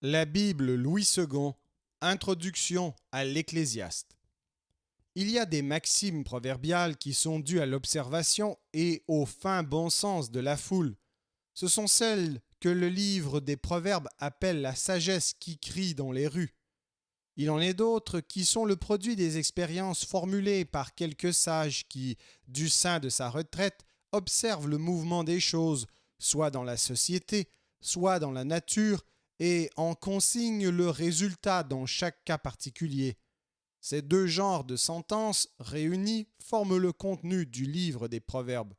La Bible Louis II, Introduction à l'Ecclésiaste. Il y a des maximes proverbiales qui sont dues à l'observation et au fin bon sens de la foule. Ce sont celles que le livre des Proverbes appelle la sagesse qui crie dans les rues. Il en est d'autres qui sont le produit des expériences formulées par quelques sages qui, du sein de sa retraite, observent le mouvement des choses, soit dans la société, soit dans la nature, et en consignent le résultat dans chaque cas particulier. Ces deux genres de sentences réunis forment le contenu du livre des Proverbes.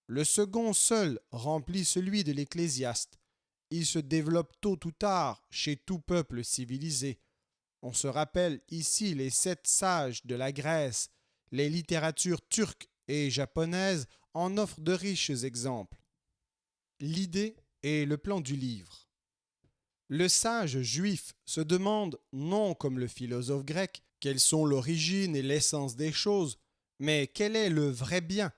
Le second seul remplit celui de l'Ecclésiaste. Il se développe tôt ou tard chez tout peuple civilisé. On se rappelle ici les 7 sages de la Grèce. Les littératures turques et japonaises en offrent de riches exemples. L'idée et le plan du livre. Le sage juif se demande, non comme le philosophe grec, quelles sont l'origine et l'essence des choses, mais quel est le vrai bien?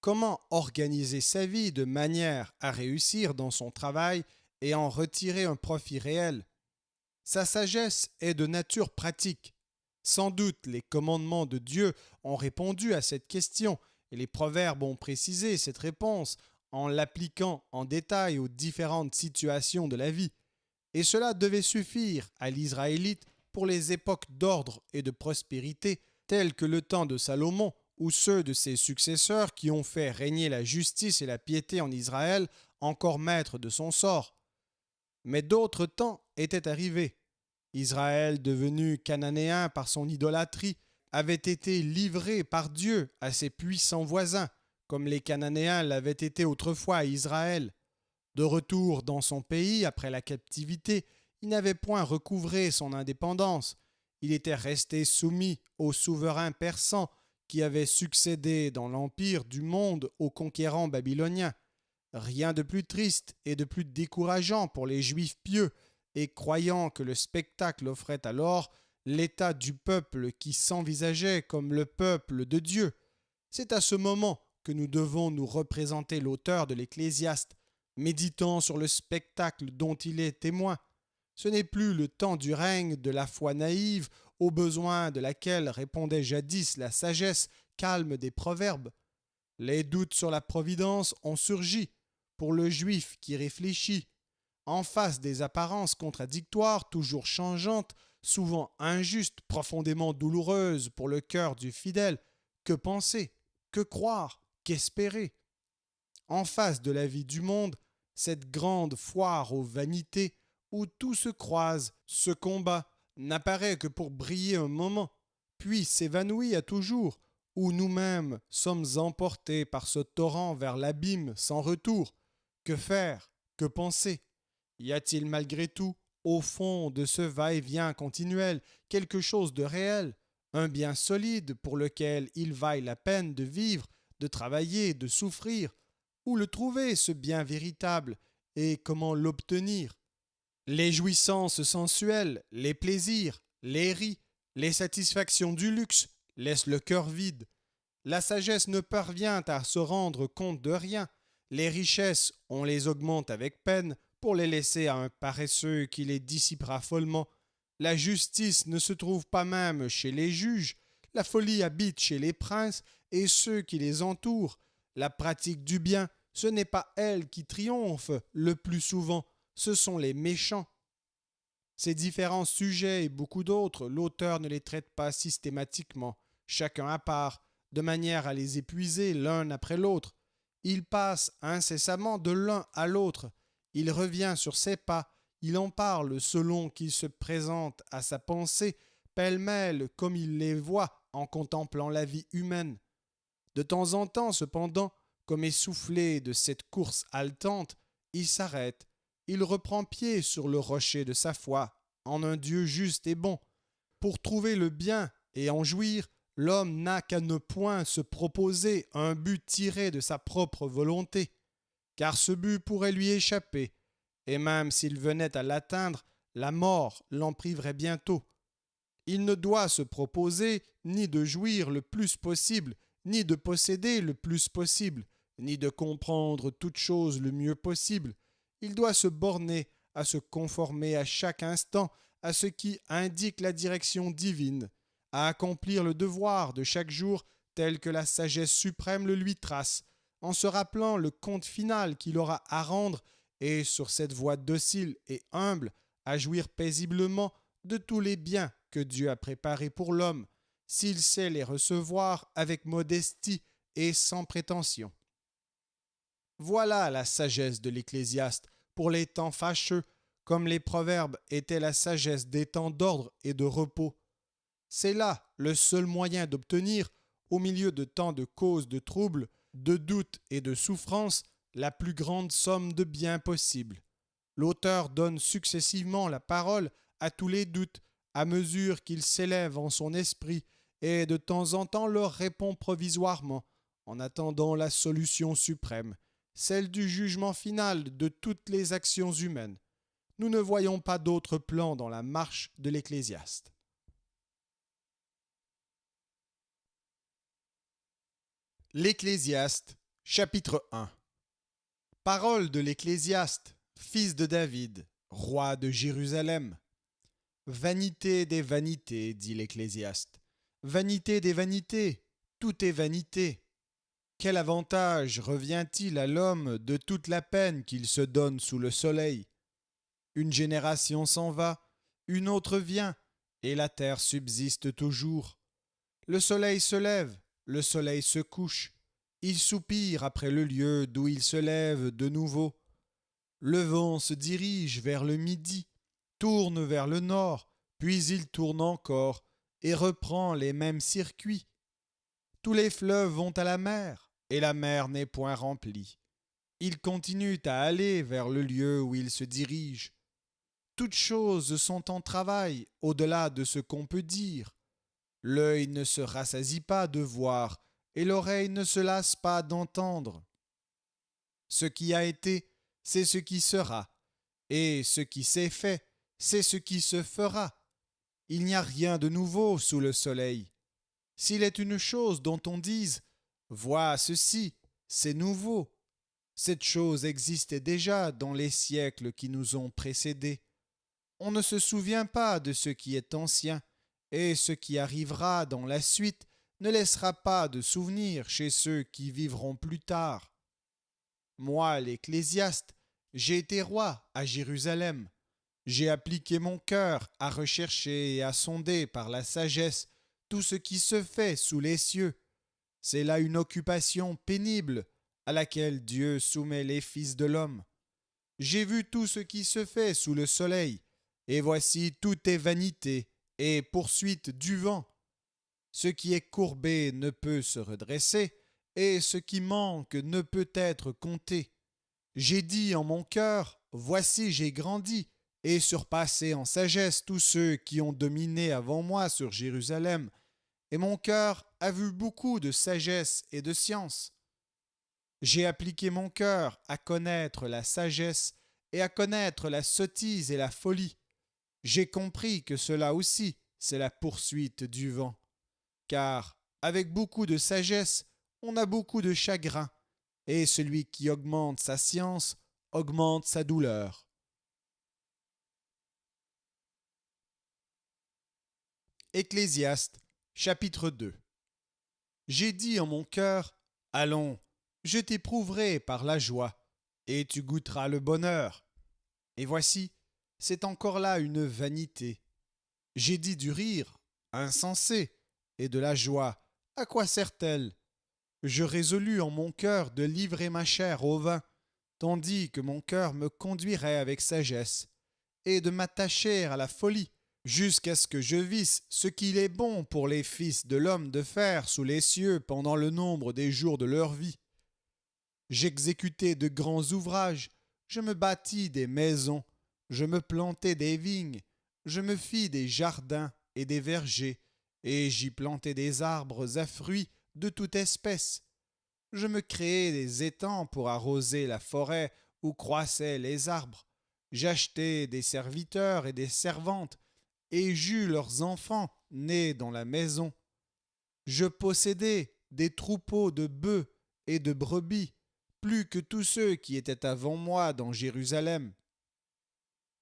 Comment organiser sa vie de manière à réussir dans son travail et en retirer un profit réel? Sa sagesse est de nature pratique. Sans doute les commandements de Dieu ont répondu à cette question et les proverbes ont précisé cette réponse en l'appliquant en détail aux différentes situations de la vie. Et cela devait suffire à l'Israélite pour les époques d'ordre et de prospérité telles que le temps de Salomon ou ceux de ses successeurs qui ont fait régner la justice et la piété en Israël, encore maître de son sort. Mais d'autres temps étaient arrivés. Israël, devenu cananéen par son idolâtrie, avait été livré par Dieu à ses puissants voisins, comme les Cananéens l'avaient été autrefois à Israël. De retour dans son pays après la captivité, il n'avait point recouvré son indépendance. Il était resté soumis au souverain persan qui avait succédé dans l'empire du monde aux conquérants babyloniens. Rien de plus triste et de plus décourageant pour les Juifs pieux et croyant que le spectacle offrait alors l'état du peuple qui s'envisageait comme le peuple de Dieu. C'est à ce moment que nous devons nous représenter l'auteur de l'Ecclésiaste, méditant sur le spectacle dont il est témoin. Ce n'est plus le temps du règne de la foi naïve, aux besoins de laquelle répondait jadis la sagesse calme des proverbes. Les doutes sur la providence ont surgi pour le juif qui réfléchit. En face des apparences contradictoires, toujours changeantes, souvent injustes, profondément douloureuses pour le cœur du fidèle, que penser, que croire, qu'espérer? En face de la vie du monde, cette grande foire aux vanités, où tout se croise, se combat, n'apparaît que pour briller un moment, puis s'évanouit à toujours, où nous-mêmes sommes emportés par ce torrent vers l'abîme sans retour. Que faire? Que penser? Y a-t-il malgré tout, au fond de ce va-et-vient continuel, quelque chose de réel, un bien solide pour lequel il vaille la peine de vivre, de travailler, de souffrir? Où le trouver, ce bien véritable, et comment l'obtenir? Les jouissances sensuelles, les plaisirs, les ris, les satisfactions du luxe laissent le cœur vide. La sagesse ne parvient à se rendre compte de rien. Les richesses, on les augmente avec peine pour les laisser à un paresseux qui les dissipera follement. La justice ne se trouve pas même chez les juges. La folie habite chez les princes et ceux qui les entourent. La pratique du bien, ce n'est pas elle qui triomphe le plus souvent, ce sont les méchants. Ces différents sujets et beaucoup d'autres, l'auteur ne les traite pas systématiquement, chacun à part, de manière à les épuiser l'un après l'autre. Il passe incessamment de l'un à l'autre, il revient sur ses pas, il en parle selon qu'il se présente à sa pensée, pêle-mêle comme il les voit en contemplant la vie humaine. De temps en temps, cependant, comme essoufflé de cette course haletante, il s'arrête, il reprend pied sur le rocher de sa foi, en un Dieu juste et bon. Pour trouver le bien et en jouir, l'homme n'a qu'à ne point se proposer un but tiré de sa propre volonté, car ce but pourrait lui échapper, et même s'il venait à l'atteindre, la mort l'en priverait bientôt. Il ne doit se proposer ni de jouir le plus possible, ni de posséder le plus possible, ni de comprendre toute chose le mieux possible. Il doit se borner à se conformer à chaque instant à ce qui indique la direction divine, à accomplir le devoir de chaque jour tel que la sagesse suprême le lui trace, en se rappelant le compte final qu'il aura à rendre et sur cette voie docile et humble à jouir paisiblement de tous les biens que Dieu a préparés pour l'homme, s'il sait les recevoir avec modestie et sans prétention. Voilà la sagesse de l'Ecclésiaste pour les temps fâcheux, comme les proverbes étaient la sagesse des temps d'ordre et de repos. C'est là le seul moyen d'obtenir, au milieu de tant de causes de troubles, de doutes et de souffrances, la plus grande somme de bien possible. L'auteur donne successivement la parole à tous les doutes, à mesure qu'ils s'élèvent en son esprit, et de temps en temps leur répond provisoirement, en attendant la solution suprême, celle du jugement final de toutes les actions humaines. Nous ne voyons pas d'autre plan dans la marche de l'Ecclésiaste. L'Ecclésiaste, chapitre 1. Parole de l'Ecclésiaste, fils de David, roi de Jérusalem. Vanité des vanités, dit l'Ecclésiaste. Vanité des vanités, tout est vanité. Quel avantage revient-il à l'homme de toute la peine qu'il se donne sous le soleil? Une génération s'en va, une autre vient, et la terre subsiste toujours. Le soleil se lève, le soleil se couche, il soupire après le lieu d'où il se lève de nouveau. Le vent se dirige vers le midi, tourne vers le nord, puis il tourne encore et reprend les mêmes circuits. Tous les fleuves vont à la mer, et la mer n'est point remplie. Ils continuent à aller vers le lieu où ils se dirigent. Toutes choses sont en travail au-delà de ce qu'on peut dire. L'œil ne se rassasie pas de voir, et l'oreille ne se lasse pas d'entendre. Ce qui a été, c'est ce qui sera, et ce qui s'est fait, c'est ce qui se fera. Il n'y a rien de nouveau sous le soleil. S'il est une chose dont on dise « Vois ceci, c'est nouveau », cette chose existait déjà dans les siècles qui nous ont précédés. On ne se souvient pas de ce qui est ancien, et ce qui arrivera dans la suite ne laissera pas de souvenir chez ceux qui vivront plus tard. Moi, l'Ecclésiaste, j'ai été roi à Jérusalem. J'ai appliqué mon cœur à rechercher et à sonder par la sagesse tout ce qui se fait sous les cieux. C'est là une occupation pénible à laquelle Dieu soumet les fils de l'homme. J'ai vu tout ce qui se fait sous le soleil, et voici tout est vanité et poursuite du vent. Ce qui est courbé ne peut se redresser, et ce qui manque ne peut être compté. J'ai dit en mon cœur, voici j'ai grandi, et surpassé en sagesse tous ceux qui ont dominé avant moi sur Jérusalem, et mon cœur a vu beaucoup de sagesse et de science. J'ai appliqué mon cœur à connaître la sagesse et à connaître la sottise et la folie. J'ai compris que cela aussi, c'est la poursuite du vent. Car, avec beaucoup de sagesse, on a beaucoup de chagrin, et celui qui augmente sa science augmente sa douleur. Ecclésiaste, chapitre 2. J'ai dit en mon cœur, allons, je t'éprouverai par la joie, et tu goûteras le bonheur. Et voici, c'est encore là une vanité. J'ai dit du rire, insensé, et de la joie, à quoi sert-elle? Je résolus en mon cœur de livrer ma chair au vin, tandis que mon cœur me conduirait avec sagesse, et de m'attacher à la folie, jusqu'à ce que je visse ce qu'il est bon pour les fils de l'homme de faire sous les cieux pendant le nombre des jours de leur vie. J'exécutai de grands ouvrages, je me bâtis des maisons, je me plantai des vignes, je me fis des jardins et des vergers, et j'y plantai des arbres à fruits de toute espèce. Je me créai des étangs pour arroser la forêt où croissaient les arbres. J'achetai des serviteurs et des servantes, et j'eus leurs enfants nés dans la maison. Je possédai des troupeaux de bœufs et de brebis, plus que tous ceux qui étaient avant moi dans Jérusalem.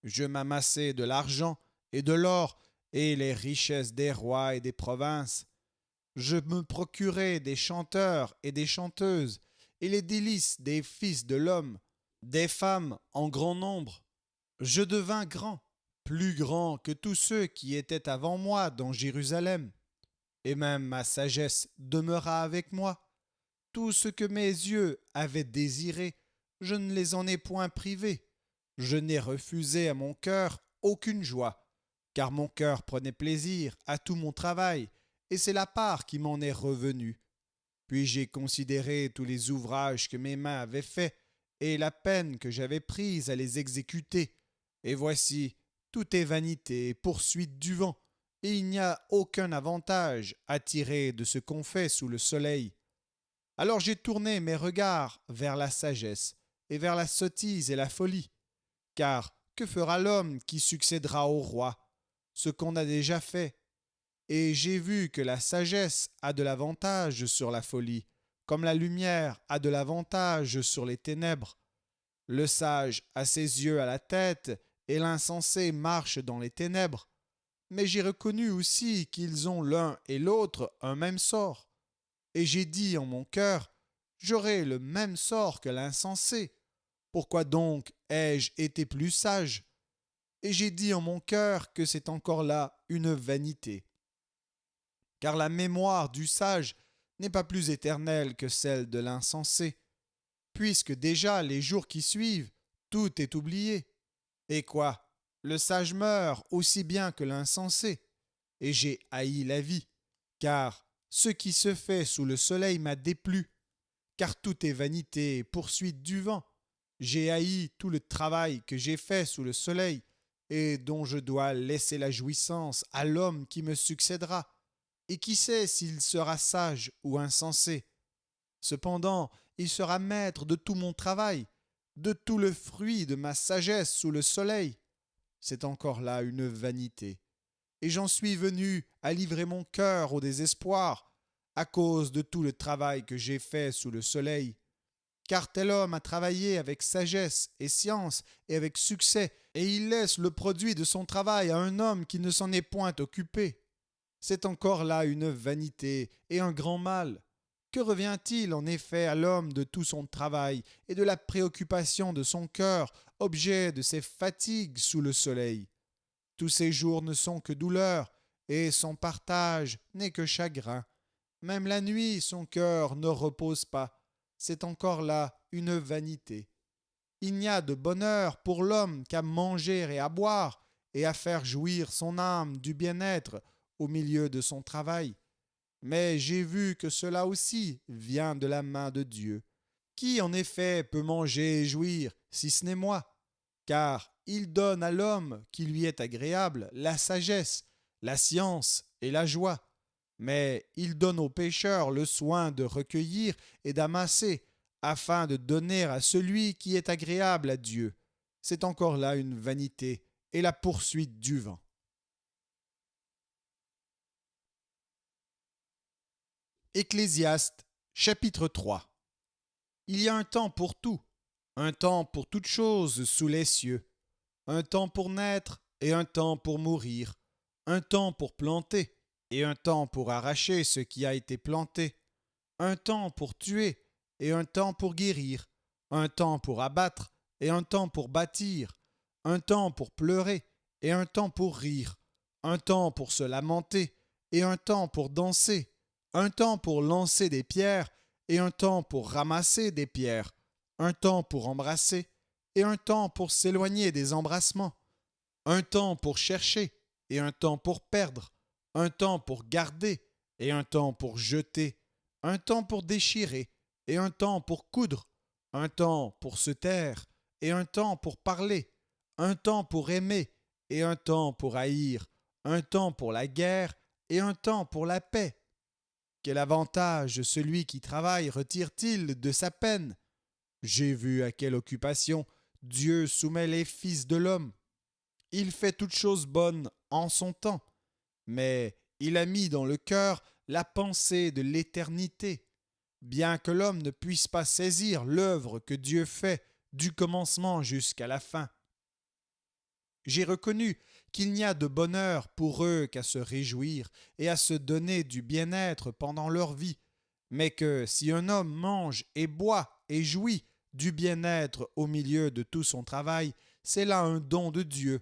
Je m'amassai de l'argent et de l'or et les richesses des rois et des provinces. Je me procurai des chanteurs et des chanteuses et les délices des fils de l'homme, des femmes en grand nombre. Je devins grand, plus grand que tous ceux qui étaient avant moi dans Jérusalem. Et même ma sagesse demeura avec moi. Tout ce que mes yeux avaient désiré, je ne les en ai point privés. Je n'ai refusé à mon cœur aucune joie, car mon cœur prenait plaisir à tout mon travail, et c'est la part qui m'en est revenue. Puis j'ai considéré tous les ouvrages que mes mains avaient faits, et la peine que j'avais prise à les exécuter. Et voici, tout est vanité et poursuite du vent, et il n'y a aucun avantage à tirer de ce qu'on fait sous le soleil. Alors j'ai tourné mes regards vers la sagesse, et vers la sottise et la folie. Car que fera l'homme qui succédera au roi? Ce qu'on a déjà fait. Et j'ai vu que la sagesse a de l'avantage sur la folie, comme la lumière a de l'avantage sur les ténèbres. Le sage a ses yeux à la tête, et l'insensé marche dans les ténèbres. Mais j'ai reconnu aussi qu'ils ont l'un et l'autre un même sort. Et j'ai dit en mon cœur, j'aurai le même sort que l'insensé. Pourquoi donc ai-je été plus sage? Et j'ai dit en mon cœur que c'est encore là une vanité. Car la mémoire du sage n'est pas plus éternelle que celle de l'insensé, puisque déjà les jours qui suivent, tout est oublié. Et quoi? Le sage meurt aussi bien que l'insensé, et j'ai haï la vie, car ce qui se fait sous le soleil m'a déplu, car tout est vanité et poursuite du vent. J'ai haï tout le travail que j'ai fait sous le soleil, et dont je dois laisser la jouissance à l'homme qui me succédera. Et qui sait s'il sera sage ou insensé? Cependant, il sera maître de tout mon travail, de tout le fruit de ma sagesse sous le soleil. C'est encore là une vanité. Et j'en suis venu à livrer mon cœur au désespoir, à cause de tout le travail que j'ai fait sous le soleil. Car tel homme a travaillé avec sagesse et science et avec succès, et il laisse le produit de son travail à un homme qui ne s'en est point occupé. C'est encore là une vanité et un grand mal. Que revient-il en effet à l'homme de tout son travail et de la préoccupation de son cœur, objet de ses fatigues sous le soleil? Tous ses jours ne sont que douleur, et son partage n'est que chagrin. Même la nuit, son cœur ne repose pas. C'est encore là une vanité. Il n'y a de bonheur pour l'homme qu'à manger et à boire, et à faire jouir son âme du bien-être au milieu de son travail. Mais j'ai vu que cela aussi vient de la main de Dieu. Qui en effet peut manger et jouir, si ce n'est moi? Car il donne à l'homme qui lui est agréable la sagesse, la science et la joie. Mais il donne aux pécheurs le soin de recueillir et d'amasser, afin de donner à celui qui est agréable à Dieu. C'est encore là une vanité et la poursuite du vent. Ecclésiaste, chapitre 3. Il y a un temps pour tout, un temps pour toutes choses sous les cieux, un temps pour naître et un temps pour mourir, un temps pour planter et un temps pour arracher ce qui a été planté, un temps pour tuer et un temps pour guérir, un temps pour abattre et un temps pour bâtir, un temps pour pleurer et un temps pour rire, un temps pour se lamenter et un temps pour danser, un temps pour lancer des pierres et un temps pour ramasser des pierres, un temps pour embrasser et un temps pour s'éloigner des embrassements, un temps pour chercher et un temps pour perdre, un temps pour garder et un temps pour jeter, un temps pour déchirer et un temps pour coudre, un temps pour se taire et un temps pour parler, un temps pour aimer et un temps pour haïr, un temps pour la guerre et un temps pour la paix. Quel avantage celui qui travaille retire-t-il de sa peine? J'ai vu à quelle occupation Dieu soumet les fils de l'homme. Il fait toutes choses bonnes en son temps, mais il a mis dans le cœur la pensée de l'éternité, bien que l'homme ne puisse pas saisir l'œuvre que Dieu fait du commencement jusqu'à la fin. J'ai reconnu qu'il n'y a de bonheur pour eux qu'à se réjouir et à se donner du bien-être pendant leur vie, mais que si un homme mange et boit et jouit du bien-être au milieu de tout son travail, c'est là un don de Dieu.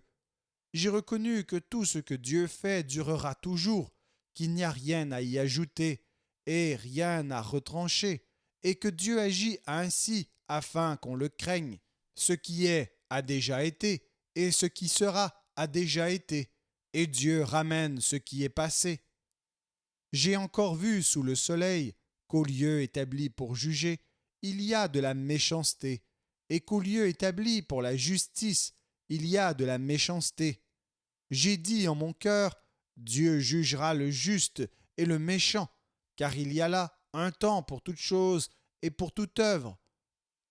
J'ai reconnu que tout ce que Dieu fait durera toujours, qu'il n'y a rien à y ajouter et rien à retrancher, et que Dieu agit ainsi afin qu'on le craigne. Ce qui est a déjà été, et ce qui sera a déjà été, et Dieu ramène ce qui est passé. J'ai encore vu sous le soleil qu'au lieu établi pour juger, il y a de la méchanceté, et qu'au lieu établi pour la justice, il y a de la méchanceté. J'ai dit en mon cœur, Dieu jugera le juste et le méchant, car il y a là un temps pour toute chose et pour toute œuvre.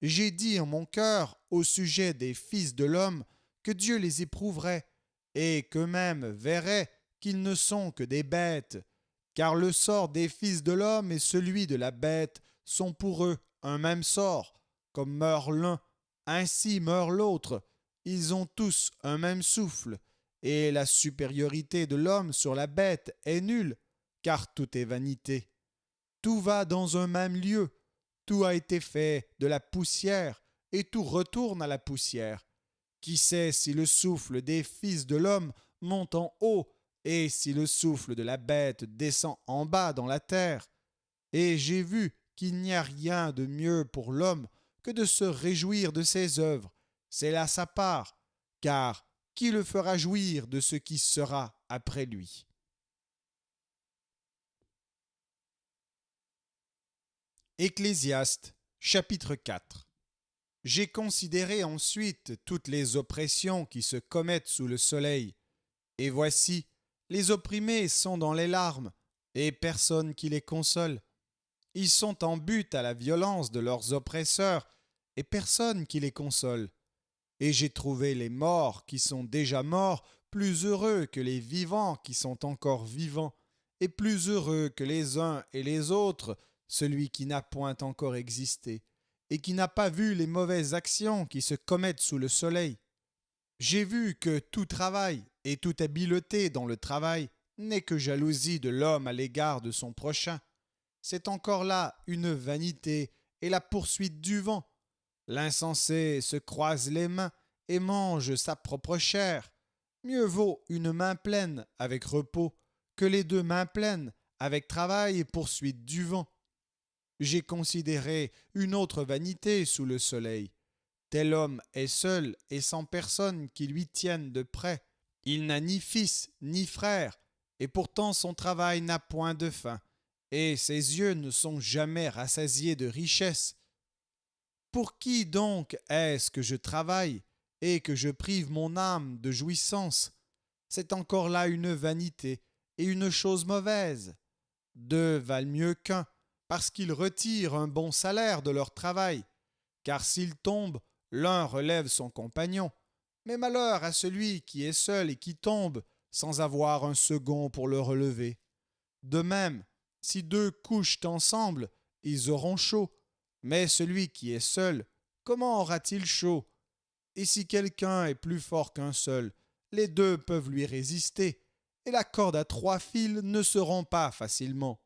J'ai dit en mon cœur au sujet des fils de l'homme que Dieu les éprouverait, et qu'eux-mêmes verraient qu'ils ne sont que des bêtes, car le sort des fils de l'homme et celui de la bête sont pour eux un même sort. Comme meurt l'un, ainsi meurt l'autre. Ils ont tous un même souffle, et la supériorité de l'homme sur la bête est nulle, car tout est vanité. Tout va dans un même lieu, tout a été fait de la poussière, et tout retourne à la poussière. Qui sait si le souffle des fils de l'homme monte en haut, et si le souffle de la bête descend en bas dans la terre? Et j'ai vu qu'il n'y a rien de mieux pour l'homme que de se réjouir de ses œuvres. C'est là sa part, car qui le fera jouir de ce qui sera après lui? Ecclésiaste, chapitre 4. J'ai considéré ensuite toutes les oppressions qui se commettent sous le soleil, et voici, les opprimés sont dans les larmes, et personne qui les console. Ils sont en butte à la violence de leurs oppresseurs, et personne qui les console. Et j'ai trouvé les morts qui sont déjà morts plus heureux que les vivants qui sont encore vivants, et plus heureux que les uns et les autres, celui qui n'a point encore existé, et qui n'a pas vu les mauvaises actions qui se commettent sous le soleil. J'ai vu que tout travail et toute habileté dans le travail n'est que jalousie de l'homme à l'égard de son prochain. C'est encore là une vanité et la poursuite du vent. L'insensé se croise les mains et mange sa propre chair. Mieux vaut une main pleine avec repos que les deux mains pleines avec travail et poursuite du vent. J'ai considéré une autre vanité sous le soleil. Tel homme est seul et sans personne qui lui tienne de près. Il n'a ni fils ni frère, et pourtant son travail n'a point de fin, et ses yeux ne sont jamais rassasiés de richesses. Pour qui donc est-ce que je travaille et que je prive mon âme de jouissance? C'est encore là une vanité et une chose mauvaise. Deux valent mieux qu'un, parce qu'ils retirent un bon salaire de leur travail, car s'ils tombent, l'un relève son compagnon, mais malheur à celui qui est seul et qui tombe sans avoir un second pour le relever. De même, si deux couchent ensemble, ils auront chaud, mais celui qui est seul, comment aura-t-il chaud? Et si quelqu'un est plus fort qu'un seul, les deux peuvent lui résister, et la corde à 3 fils ne se rompt pas facilement.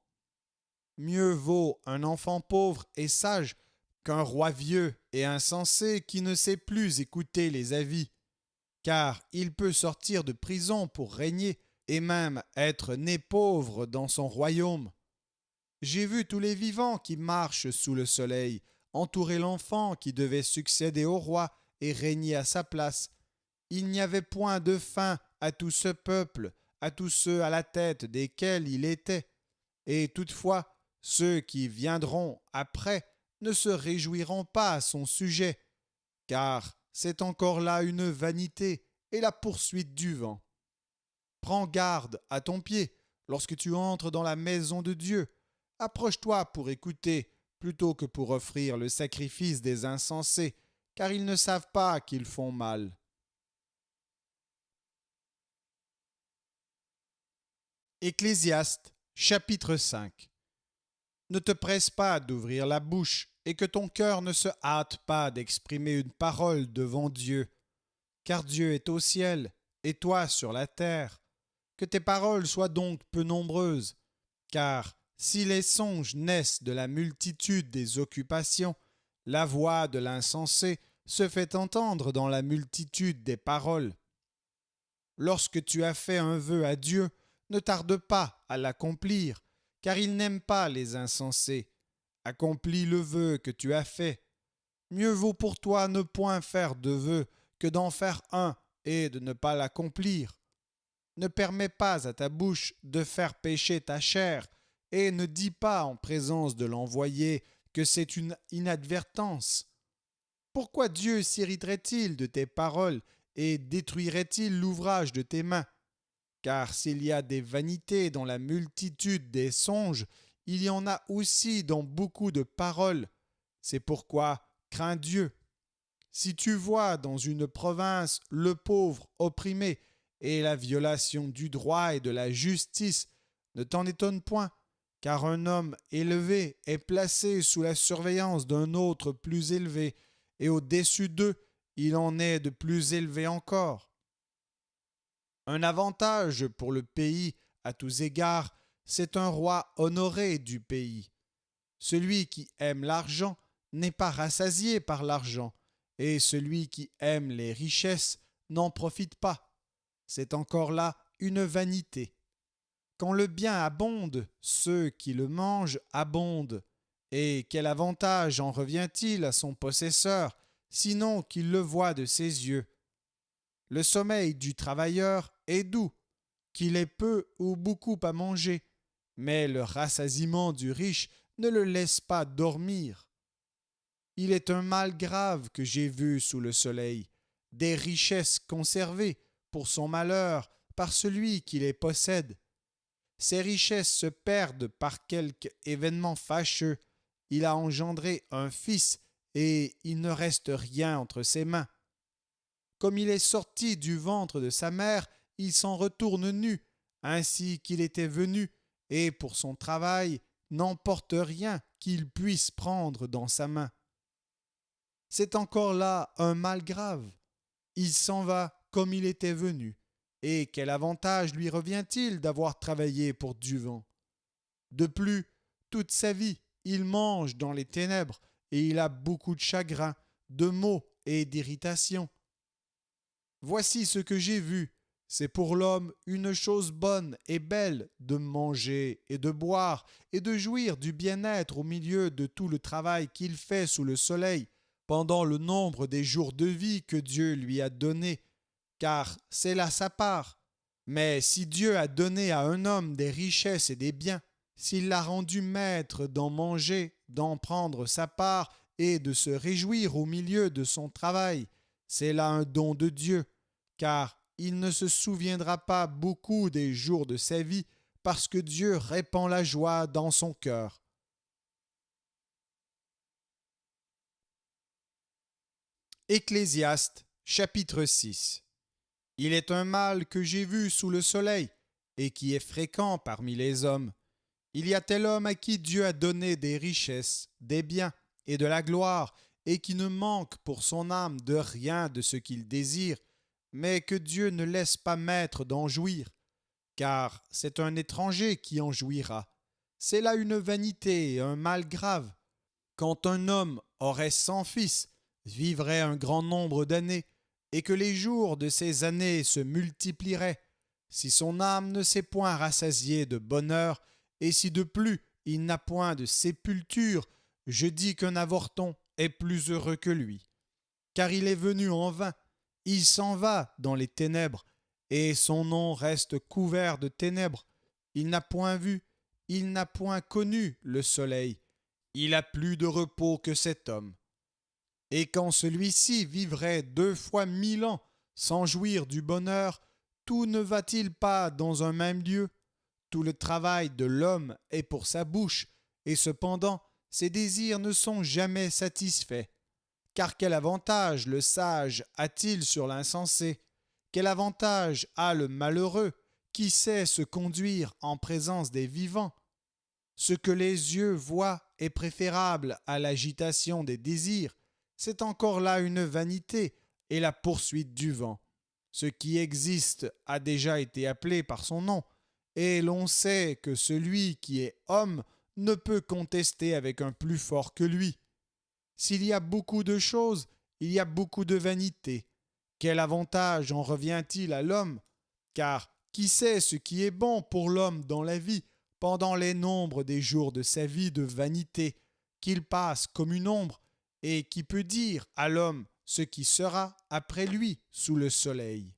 Mieux vaut un enfant pauvre et sage qu'un roi vieux et insensé qui ne sait plus écouter les avis, car il peut sortir de prison pour régner et même être né pauvre dans son royaume. J'ai vu tous les vivants qui marchent sous le soleil entourer l'enfant qui devait succéder au roi et régner à sa place. Il n'y avait point de fin à tout ce peuple, à tous ceux à la tête desquels il était. Et toutefois, ceux qui viendront après ne se réjouiront pas à son sujet, car c'est encore là une vanité et la poursuite du vent. Prends garde à ton pied lorsque tu entres dans la maison de Dieu. Approche-toi pour écouter plutôt que pour offrir le sacrifice des insensés, car ils ne savent pas qu'ils font mal. Ecclésiaste, chapitre 5. Ne te presse pas d'ouvrir la bouche, et que ton cœur ne se hâte pas d'exprimer une parole devant Dieu, car Dieu est au ciel, et toi sur la terre. Que tes paroles soient donc peu nombreuses, car si les songes naissent de la multitude des occupations, la voix de l'insensé se fait entendre dans la multitude des paroles. Lorsque tu as fait un vœu à Dieu, ne tarde pas à l'accomplir, car il n'aime pas les insensés. Accomplis le vœu que tu as fait. Mieux vaut pour toi ne point faire de vœu que d'en faire un et de ne pas l'accomplir. Ne permets pas à ta bouche de faire pécher ta chair, et ne dis pas en présence de l'envoyé que c'est une inadvertance. Pourquoi Dieu s'irriterait-il de tes paroles et détruirait-il l'ouvrage de tes mains? Car s'il y a des vanités dans la multitude des songes, il y en a aussi dans beaucoup de paroles. C'est pourquoi crains Dieu. Si tu vois dans une province le pauvre opprimé et la violation du droit et de la justice, ne t'en étonne point, car un homme élevé est placé sous la surveillance d'un autre plus élevé, et au-dessus d'eux, il en est de plus élevé encore. Un avantage pour le pays à tous égards, c'est un roi honoré du pays. Celui qui aime l'argent n'est pas rassasié par l'argent, et celui qui aime les richesses n'en profite pas. C'est encore là une vanité. Quand le bien abonde, ceux qui le mangent abondent. Et quel avantage en revient-il à son possesseur, sinon qu'il le voit de ses yeux? Le sommeil du travailleur est doux, qu'il ait peu ou beaucoup à manger, mais le rassasiement du riche ne le laisse pas dormir. Il est un mal grave que j'ai vu sous le soleil, des richesses conservées pour son malheur par celui qui les possède. Ces richesses se perdent par quelque événement fâcheux. Il a engendré un fils et il ne reste rien entre ses mains. Comme il est sorti du ventre de sa mère, il s'en retourne nu, ainsi qu'il était venu, et pour son travail n'emporte rien qu'il puisse prendre dans sa main. C'est encore là un mal grave. Il s'en va comme il était venu. Et quel avantage lui revient-il d'avoir travaillé pour du vent? De plus, toute sa vie, il mange dans les ténèbres, et il a beaucoup de chagrin, de maux et d'irritation. Voici ce que j'ai vu. C'est pour l'homme une chose bonne et belle de manger et de boire et de jouir du bien-être au milieu de tout le travail qu'il fait sous le soleil pendant le nombre des jours de vie que Dieu lui a donnés, car c'est là sa part. Mais si Dieu a donné à un homme des richesses et des biens, s'il l'a rendu maître d'en manger, d'en prendre sa part et de se réjouir au milieu de son travail, c'est là un don de Dieu, car il ne se souviendra pas beaucoup des jours de sa vie, parce que Dieu répand la joie dans son cœur. Ecclésiaste, chapitre 6. Il est un mal que j'ai vu sous le soleil, et qui est fréquent parmi les hommes. Il y a tel homme à qui Dieu a donné des richesses, des biens et de la gloire, et qui ne manque pour son âme de rien de ce qu'il désire, mais que Dieu ne laisse pas maître d'en jouir, car c'est un étranger qui en jouira. C'est là une vanité et un mal grave. Quand un homme aurait 100 fils, vivrait un grand nombre d'années, et que les jours de ces années se multiplieraient, si son âme ne s'est point rassasiée de bonheur, et si de plus il n'a point de sépulture, je dis qu'un avorton est plus heureux que lui. Car il est venu en vain, il s'en va dans les ténèbres, et son nom reste couvert de ténèbres. Il n'a point vu, il n'a point connu le soleil. Il a plus de repos que cet homme. Et quand celui-ci vivrait 2 fois 1000 ans sans jouir du bonheur, tout ne va-t-il pas dans un même lieu? Tout le travail de l'homme est pour sa bouche, et cependant ses désirs ne sont jamais satisfaits. Car quel avantage le sage a-t-il sur l'insensé? Quel avantage a le malheureux qui sait se conduire en présence des vivants? Ce que les yeux voient est préférable à l'agitation des désirs. C'est encore là une vanité et la poursuite du vent. Ce qui existe a déjà été appelé par son nom, et l'on sait que celui qui est homme ne peut contester avec un plus fort que lui. S'il y a beaucoup de choses, il y a beaucoup de vanité. Quel avantage en revient-il à l'homme? Car qui sait ce qui est bon pour l'homme dans la vie pendant les nombres des jours de sa vie de vanité qu'il passe comme une ombre, et qui peut dire à l'homme ce qui sera après lui sous le soleil?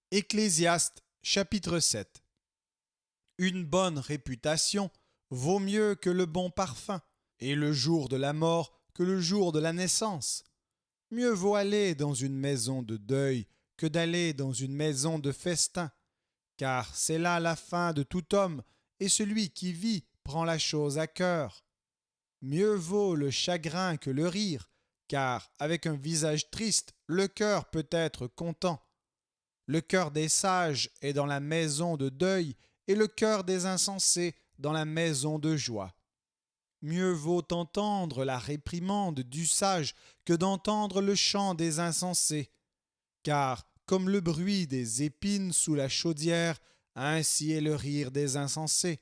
Ecclésiaste chapitre 7. Une bonne réputation vaut mieux que le bon parfum, et le jour de la mort que le jour de la naissance. Mieux vaut aller dans une maison de deuil que d'aller dans une maison de festin, car c'est là la fin de tout homme, et celui qui vit prend la chose à cœur. Mieux vaut le chagrin que le rire, car avec un visage triste, le cœur peut être content. Le cœur des sages est dans la maison de deuil, et le cœur des insensés dans la maison de joie. Mieux vaut entendre la réprimande du sage que d'entendre le chant des insensés. Car, comme le bruit des épines sous la chaudière, ainsi est le rire des insensés.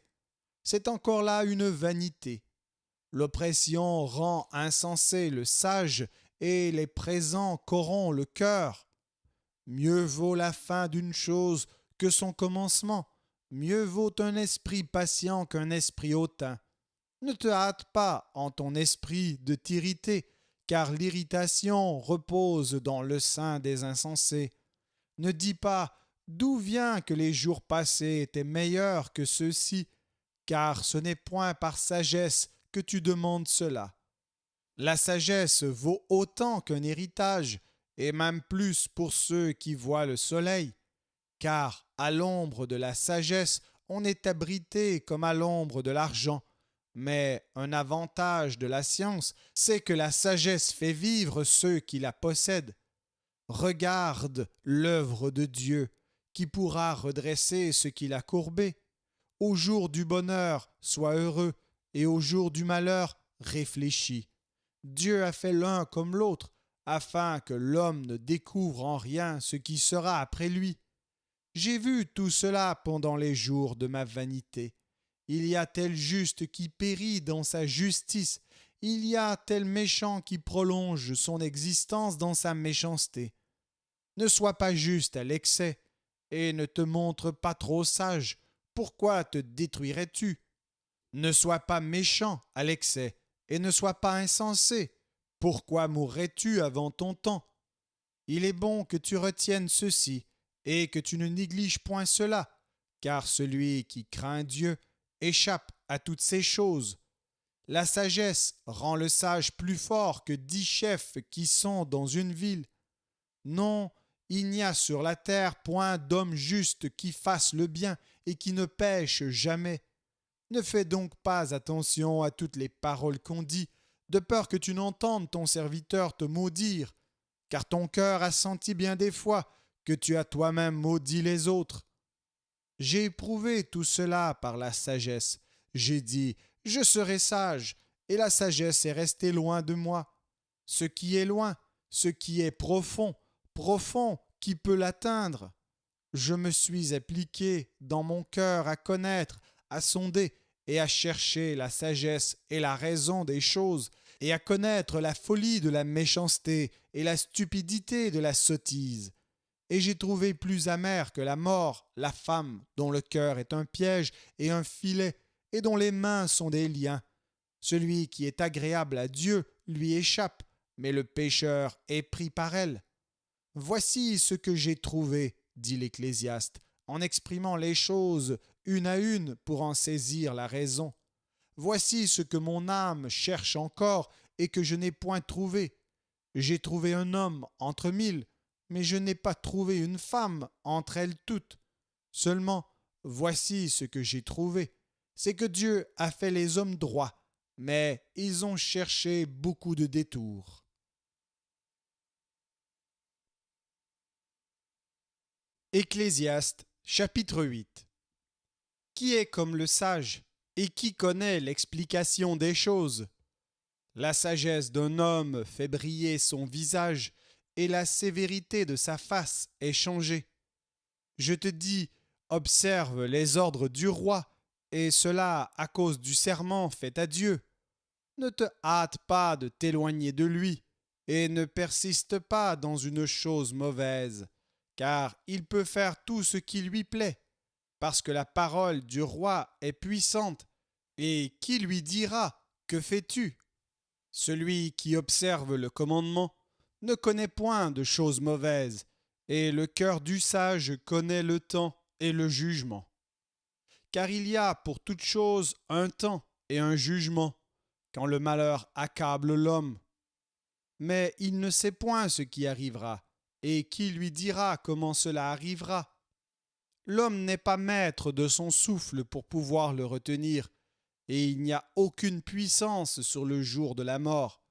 C'est encore là une vanité. L'oppression rend insensé le sage, et les présents corrompent le cœur. Mieux vaut la fin d'une chose que son commencement. Mieux vaut un esprit patient qu'un esprit hautain. Ne te hâte pas en ton esprit de t'irriter, car l'irritation repose dans le sein des insensés. Ne dis pas d'où vient que les jours passés étaient meilleurs que ceux-ci, car ce n'est point par sagesse que tu demandes cela. La sagesse vaut autant qu'un héritage, et même plus pour ceux qui voient le soleil, car à l'ombre de la sagesse on est abrité comme à l'ombre de l'argent. Mais un avantage de la science, c'est que la sagesse fait vivre ceux qui la possèdent. Regarde l'œuvre de Dieu, qui pourra redresser ce qu'il a courbé. Au jour du bonheur, sois heureux, et au jour du malheur, réfléchis. Dieu a fait l'un comme l'autre, afin que l'homme ne découvre en rien ce qui sera après lui. J'ai vu tout cela pendant les jours de ma vanité. Il y a tel juste qui périt dans sa justice, il y a tel méchant qui prolonge son existence dans sa méchanceté. Ne sois pas juste à l'excès, et ne te montre pas trop sage. Pourquoi te détruirais-tu? Ne sois pas méchant à l'excès, et ne sois pas insensé. Pourquoi mourrais-tu avant ton temps? Il est bon que tu retiennes ceci, et que tu ne négliges point cela, car celui qui craint Dieu échappe à toutes ces choses. La sagesse rend le sage plus fort que 10 chefs qui sont dans une ville. Non, il n'y a sur la terre point d'homme juste qui fasse le bien et qui ne pêche jamais. Ne fais donc pas attention à toutes les paroles qu'on dit, de peur que tu n'entendes ton serviteur te maudire, car ton cœur a senti bien des fois que tu as toi-même maudit les autres. J'ai éprouvé tout cela par la sagesse. J'ai dit, je serai sage, et la sagesse est restée loin de moi. Ce qui est loin, ce qui est profond, profond, qui peut l'atteindre? Je me suis appliqué dans mon cœur à connaître, à sonder et à chercher la sagesse et la raison des choses, et à connaître la folie de la méchanceté et la stupidité de la sottise. Et j'ai trouvé plus amère que la mort la femme dont le cœur est un piège et un filet, et dont les mains sont des liens. Celui qui est agréable à Dieu lui échappe, mais le pécheur est pris par elle. Voici ce que j'ai trouvé, dit l'Ecclésiaste, en exprimant les choses une à une pour en saisir la raison. Voici ce que mon âme cherche encore et que je n'ai point trouvé. J'ai trouvé un homme entre 1000, mais je n'ai pas trouvé une femme entre elles toutes. Seulement, voici ce que j'ai trouvé, c'est que Dieu a fait les hommes droits, mais ils ont cherché beaucoup de détours. Ecclésiaste, chapitre 8. Qui est comme le sage, et qui connaît l'explication des choses? La sagesse d'un homme fait briller son visage, et la sévérité de sa face est changée. Je te dis, observe les ordres du roi, et cela à cause du serment fait à Dieu. Ne te hâte pas de t'éloigner de lui, et ne persiste pas dans une chose mauvaise, car il peut faire tout ce qui lui plaît, parce que la parole du roi est puissante, et qui lui dira, que fais-tu? Celui qui observe le commandement ne connaît point de choses mauvaises, et le cœur du sage connaît le temps et le jugement. Car il y a pour toute chose un temps et un jugement, quand le malheur accable l'homme. Mais il ne sait point ce qui arrivera, et qui lui dira comment cela arrivera? L'homme n'est pas maître de son souffle pour pouvoir le retenir, et il n'y a aucune puissance sur le jour de la mort.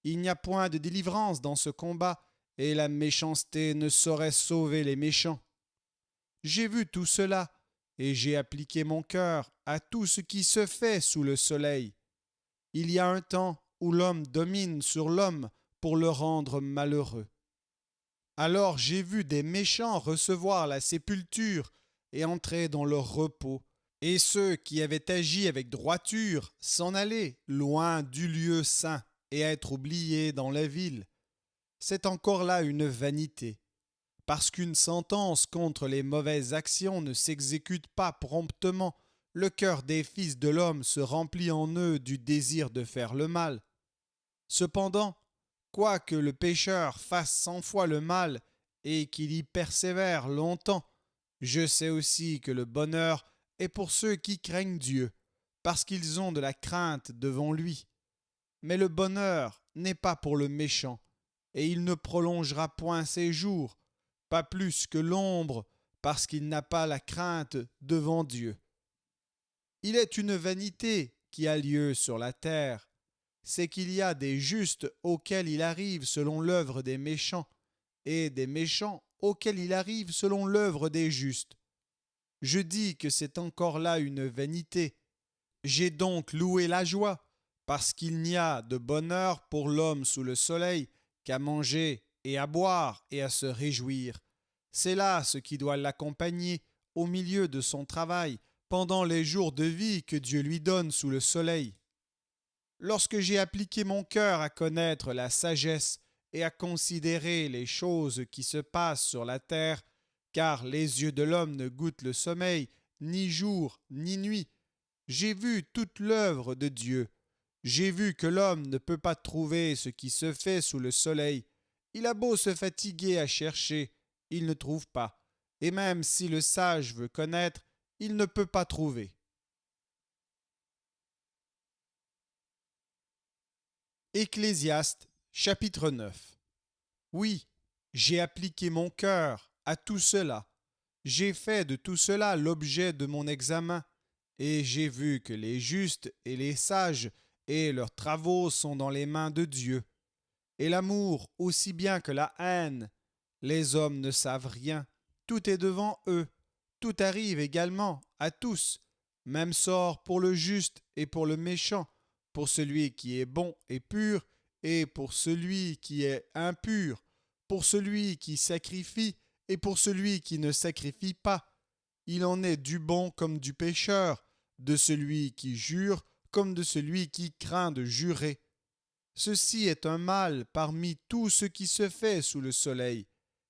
Il n'y a point de délivrance dans ce combat, et la méchanceté ne saurait sauver les méchants. J'ai vu tout cela, et j'ai appliqué mon cœur à tout ce qui se fait sous le soleil. Il y a un temps où l'homme domine sur l'homme pour le rendre malheureux. Alors j'ai vu des méchants recevoir la sépulture et entrer dans leur repos, et ceux qui avaient agi avec droiture s'en aller loin du lieu saint et être oubliés dans la ville. C'est encore là une vanité, parce qu'une sentence contre les mauvaises actions ne s'exécute pas promptement. Le cœur des fils de l'homme se remplit en eux du désir de faire le mal. Cependant, quoique le pécheur fasse 100 fois le mal et qu'il y persévère longtemps, je sais aussi que le bonheur est pour ceux qui craignent Dieu, parce qu'ils ont de la crainte devant lui. Mais le bonheur n'est pas pour le méchant, et il ne prolongera point ses jours, pas plus que l'ombre, parce qu'il n'a pas la crainte devant Dieu. Il est une vanité qui a lieu sur la terre, c'est qu'il y a des justes auxquels il arrive selon l'œuvre des méchants, et des méchants auxquels il arrive selon l'œuvre des justes. Je dis que c'est encore là une vanité. J'ai donc loué la joie, parce qu'il n'y a de bonheur pour l'homme sous le soleil qu'à manger et à boire et à se réjouir. C'est là ce qui doit l'accompagner au milieu de son travail, pendant les jours de vie que Dieu lui donne sous le soleil. Lorsque j'ai appliqué mon cœur à connaître la sagesse et à considérer les choses qui se passent sur la terre, car les yeux de l'homme ne goûtent le sommeil, ni jour, ni nuit, j'ai vu toute l'œuvre de Dieu. J'ai vu que l'homme ne peut pas trouver ce qui se fait sous le soleil. Il a beau se fatiguer à chercher, il ne trouve pas. Et même si le sage veut connaître, il ne peut pas trouver. Ecclésiaste, chapitre 9. Oui, j'ai appliqué mon cœur à tout cela. J'ai fait de tout cela l'objet de mon examen, et j'ai vu que les justes et les sages et leurs travaux sont dans les mains de Dieu. Et l'amour aussi bien que la haine, les hommes ne savent rien, tout est devant eux, tout arrive également à tous, même sort pour le juste et pour le méchant, pour celui qui est bon et pur, et pour celui qui est impur, pour celui qui sacrifie et pour celui qui ne sacrifie pas. Il en est du bon comme du pécheur, de celui qui jure comme de celui qui craint de jurer. Ceci est un mal parmi tout ce qui se fait sous le soleil,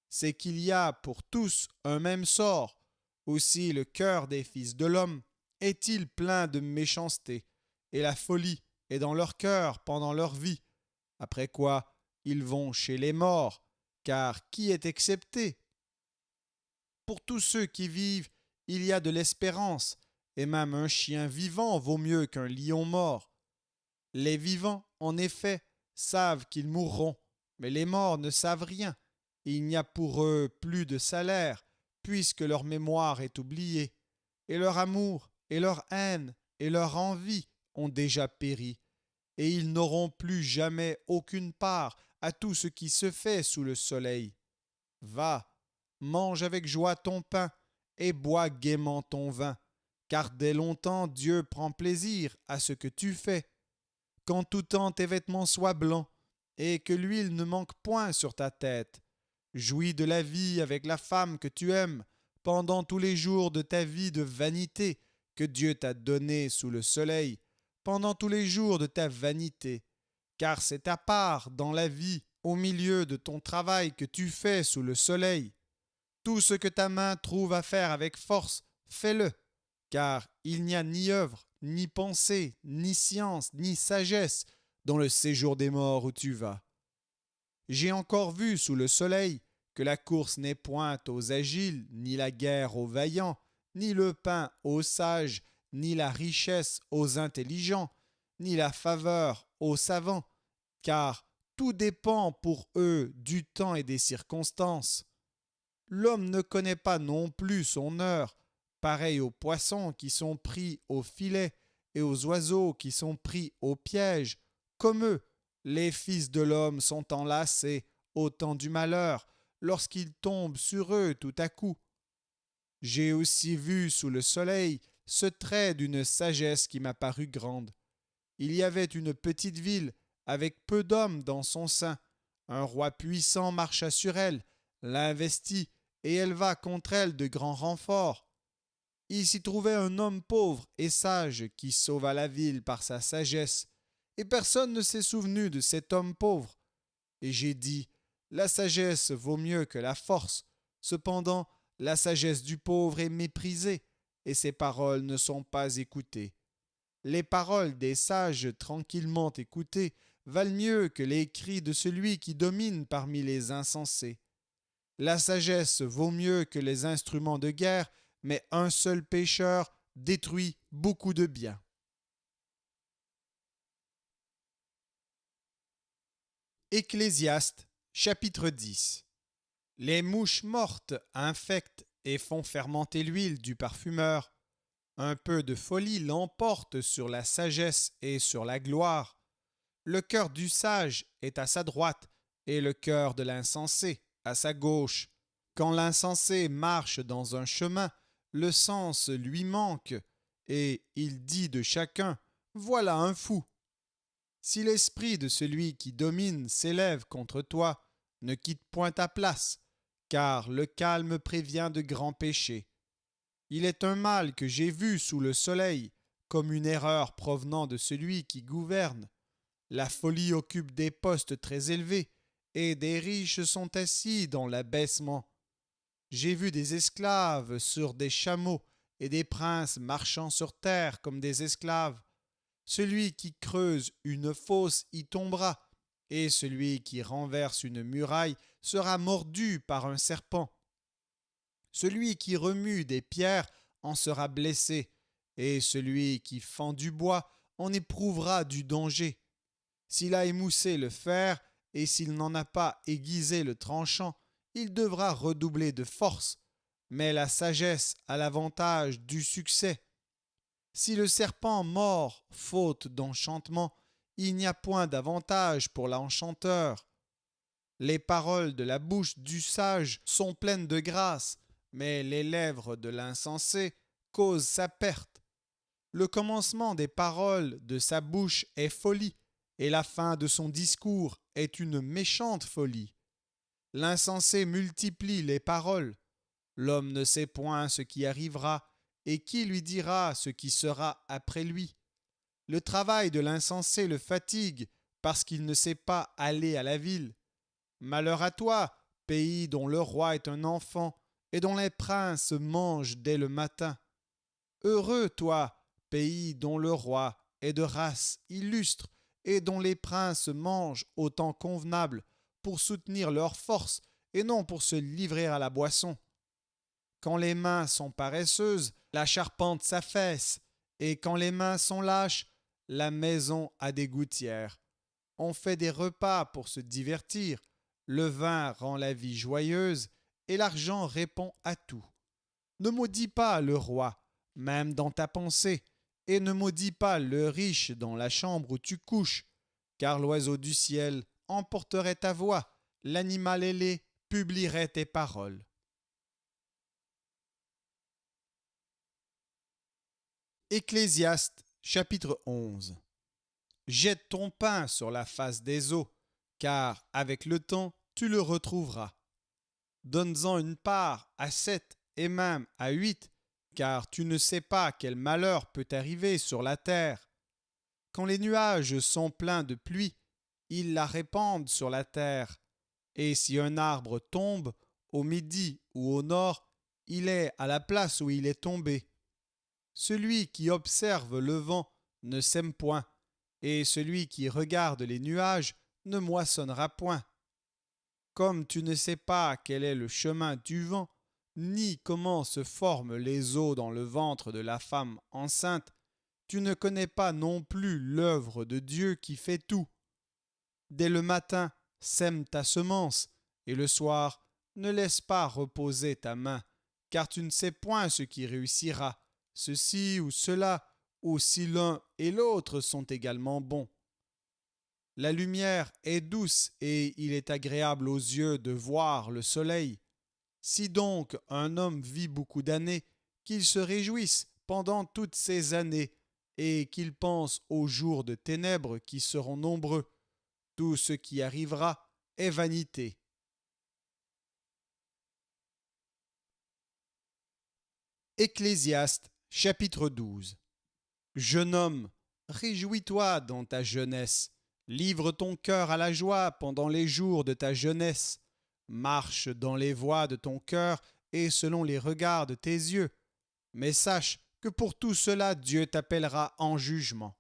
c'est qu'il y a pour tous un même sort. Aussi le cœur des fils de l'homme est-il plein de méchanceté, et la folie est dans leur cœur pendant leur vie, après quoi ils vont chez les morts, car qui est excepté? Pour tous ceux qui vivent, il y a de l'espérance, et même un chien vivant vaut mieux qu'un lion mort. Les vivants, en effet, savent qu'ils mourront, mais les morts ne savent rien. Il n'y a pour eux plus de salaire, puisque leur mémoire est oubliée, et leur amour, et leur haine, et leur envie ont déjà péri, et ils n'auront plus jamais aucune part à tout ce qui se fait sous le soleil. Va, mange avec joie ton pain, et bois gaiement ton vin, car dès longtemps Dieu prend plaisir à ce que tu fais. qu'en tout temps tes vêtements soient blancs, et que l'huile ne manque point sur ta tête. Jouis de la vie avec la femme que tu aimes, pendant tous les jours de ta vie de vanité que Dieu t'a donnée sous le soleil, pendant tous les jours de ta vanité, car c'est ta part dans la vie, au milieu de ton travail que tu fais sous le soleil. Tout ce que ta main trouve à faire avec force, fais-le, car il n'y a ni œuvre, ni pensée, ni science, ni sagesse dans le séjour des morts où tu vas. J'ai encore vu sous le soleil que la course n'est point aux agiles, ni la guerre aux vaillants, ni le pain aux sages, ni la richesse aux intelligents, ni la faveur aux savants, car tout dépend pour eux du temps et des circonstances. L'homme ne connaît pas non plus son heure, pareil aux poissons qui sont pris au filet et aux oiseaux qui sont pris au piège. Comme eux, les fils de l'homme sont enlacés au temps du malheur, lorsqu'il tombe sur eux tout à coup. J'ai aussi vu sous le soleil ce trait d'une sagesse qui m'a paru grande. Il y avait une petite ville avec peu d'hommes dans son sein. Un roi puissant marcha sur elle, l'investit et éleva contre elle de grands renforts. Il s'y trouvait un homme pauvre et sage qui sauva la ville par sa sagesse, et personne ne s'est souvenu de cet homme pauvre. Et j'ai dit, la sagesse vaut mieux que la force. Cependant, la sagesse du pauvre est méprisée, et ses paroles ne sont pas écoutées. Les paroles des sages tranquillement écoutées valent mieux que les cris de celui qui domine parmi les insensés. La sagesse vaut mieux que les instruments de guerre, mais un seul pécheur détruit beaucoup de biens. Ecclésiaste, chapitre 10. Les mouches mortes infectent et font fermenter l'huile du parfumeur. Un peu de folie l'emporte sur la sagesse et sur la gloire. Le cœur du sage est à sa droite et le cœur de l'insensé à sa gauche. Quand l'insensé marche dans un chemin, le sens lui manque, et il dit de chacun « Voilà un fou ». Si l'esprit de celui qui domine s'élève contre toi, ne quitte point ta place, car le calme prévient de grands péchés. Il est un mal que j'ai vu sous le soleil, comme une erreur provenant de celui qui gouverne. La folie occupe des postes très élevés, et des riches sont assis dans l'abaissement. J'ai vu des esclaves sur des chameaux, et des princes marchant sur terre comme des esclaves. Celui qui creuse une fosse y tombera, et celui qui renverse une muraille sera mordu par un serpent. Celui qui remue des pierres en sera blessé, et celui qui fend du bois en éprouvera du danger. S'il a émoussé le fer, et s'il n'en a pas aiguisé le tranchant, il devra redoubler de force, mais la sagesse a l'avantage du succès. Si le serpent mord faute d'enchantement, il n'y a point d'avantage pour l'enchanteur. Les paroles de la bouche du sage sont pleines de grâce, mais les lèvres de l'insensé causent sa perte. Le commencement des paroles de sa bouche est folie, et la fin de son discours est une méchante folie. L'insensé multiplie les paroles. L'homme ne sait point ce qui arrivera, et qui lui dira ce qui sera après lui? Le travail de l'insensé le fatigue, parce qu'il ne sait pas aller à la ville. Malheur à toi, pays dont le roi est un enfant, et dont les princes mangent dès le matin. Heureux, toi, pays dont le roi est de race illustre, et dont les princes mangent au temps convenable, pour soutenir leur force, et non pour se livrer à la boisson. Quand les mains sont paresseuses, la charpente s'affaisse, et quand les mains sont lâches, la maison a des gouttières. On fait des repas pour se divertir, le vin rend la vie joyeuse, et l'argent répond à tout. Ne maudis pas le roi, même dans ta pensée, et ne maudis pas le riche dans la chambre où tu couches, car l'oiseau du ciel emporterait ta voix, l'animal ailé publierait tes paroles. Ecclésiaste, chapitre 11. Jette ton pain sur la face des eaux, car avec le temps tu le retrouveras. Donne-en une part à 7 et même à 8, car tu ne sais pas quel malheur peut arriver sur la terre. Quand les nuages sont pleins de pluie, ils la répandent sur la terre. Et si un arbre tombe au midi ou au nord, il est à la place où il est tombé. Celui qui observe le vent ne sème point, et celui qui regarde les nuages ne moissonnera point. Comme tu ne sais pas quel est le chemin du vent, ni comment se forment les eaux dans le ventre de la femme enceinte, tu ne connais pas non plus l'œuvre de Dieu qui fait tout. Dès le matin, sème ta semence, et le soir, ne laisse pas reposer ta main, car tu ne sais point ce qui réussira, ceci ou cela, ou si l'un et l'autre sont également bons. La lumière est douce et il est agréable aux yeux de voir le soleil. Si donc un homme vit beaucoup d'années, qu'il se réjouisse pendant toutes ces années et qu'il pense aux jours de ténèbres qui seront nombreux. Tout ce qui arrivera est vanité. Ecclésiaste chapitre 12. Jeune homme, réjouis-toi dans ta jeunesse. Livre ton cœur à la joie pendant les jours de ta jeunesse. Marche dans les voies de ton cœur et selon les regards de tes yeux. Mais sache que pour tout cela Dieu t'appellera en jugement.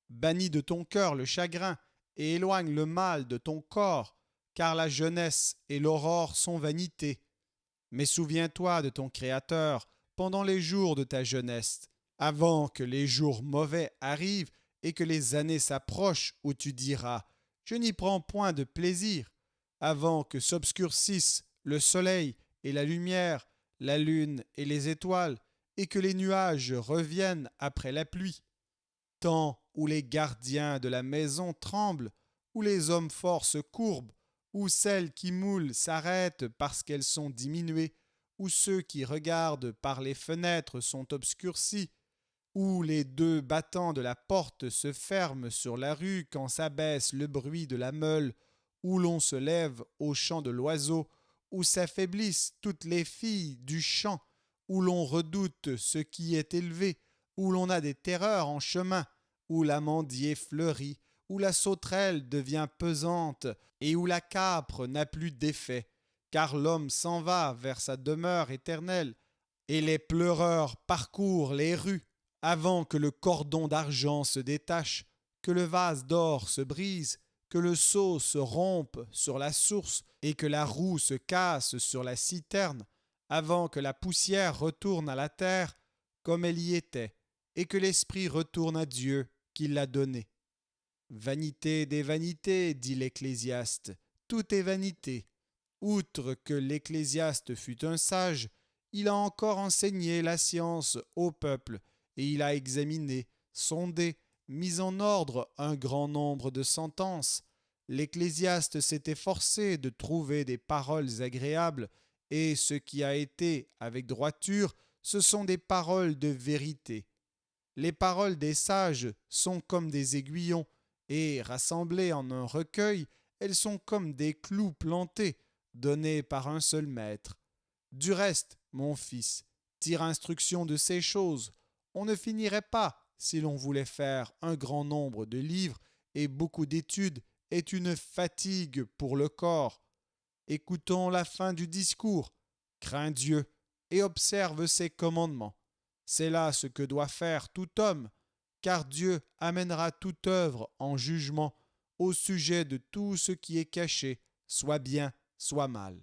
Bannis de ton cœur le chagrin et éloigne le mal de ton corps, car la jeunesse et l'aurore sont vanité. Mais souviens-toi de ton Créateur pendant les jours de ta jeunesse, avant que les jours mauvais arrivent et que les années s'approchent où tu diras « Je n'y prends point de plaisir », avant que s'obscurcissent le soleil et la lumière, la lune et les étoiles, et que les nuages reviennent après la pluie. Temps où les gardiens de la maison tremblent, où les hommes forts se courbent, où celles qui moulent s'arrêtent parce qu'elles sont diminuées, où ceux qui regardent par les fenêtres sont obscurcis, où les 2 battants de la porte se ferment sur la rue quand s'abaisse le bruit de la meule, où l'on se lève au chant de l'oiseau, où s'affaiblissent toutes les filles du champ, où l'on redoute ce qui est élevé, où l'on a des terreurs en chemin, où l'amandier fleurit, où la sauterelle devient pesante et où la capre n'a plus d'effet, car l'homme s'en va vers sa demeure éternelle, et les pleureurs parcourent les rues, avant que le cordon d'argent se détache, que le vase d'or se brise, que le seau se rompe sur la source et que la roue se casse sur la citerne, avant que la poussière retourne à la terre comme elle y était, et que l'esprit retourne à Dieu qui l'a donné. Vanité des vanités, dit l'Ecclésiaste, tout est vanité. Outre que l'Ecclésiaste fut un sage, il a encore enseigné la science au peuple, et il a examiné, sondé, mis en ordre un grand nombre de sentences. L'Ecclésiaste s'est efforcé de trouver des paroles agréables, et ce qui a été avec droiture, ce sont des paroles de vérité. Les paroles des sages sont comme des aiguillons, et rassemblées en un recueil, elles sont comme des clous plantés, donnés par un seul maître. Du reste, mon fils, tire instruction de ces choses. On ne finirait pas si l'on voulait faire un grand nombre de livres, et beaucoup d'études est une fatigue pour le corps. Écoutons la fin du discours. Crains Dieu et observe ses commandements. C'est là ce que doit faire tout homme, car Dieu amènera toute œuvre en jugement au sujet de tout ce qui est caché, soit bien, soit mal.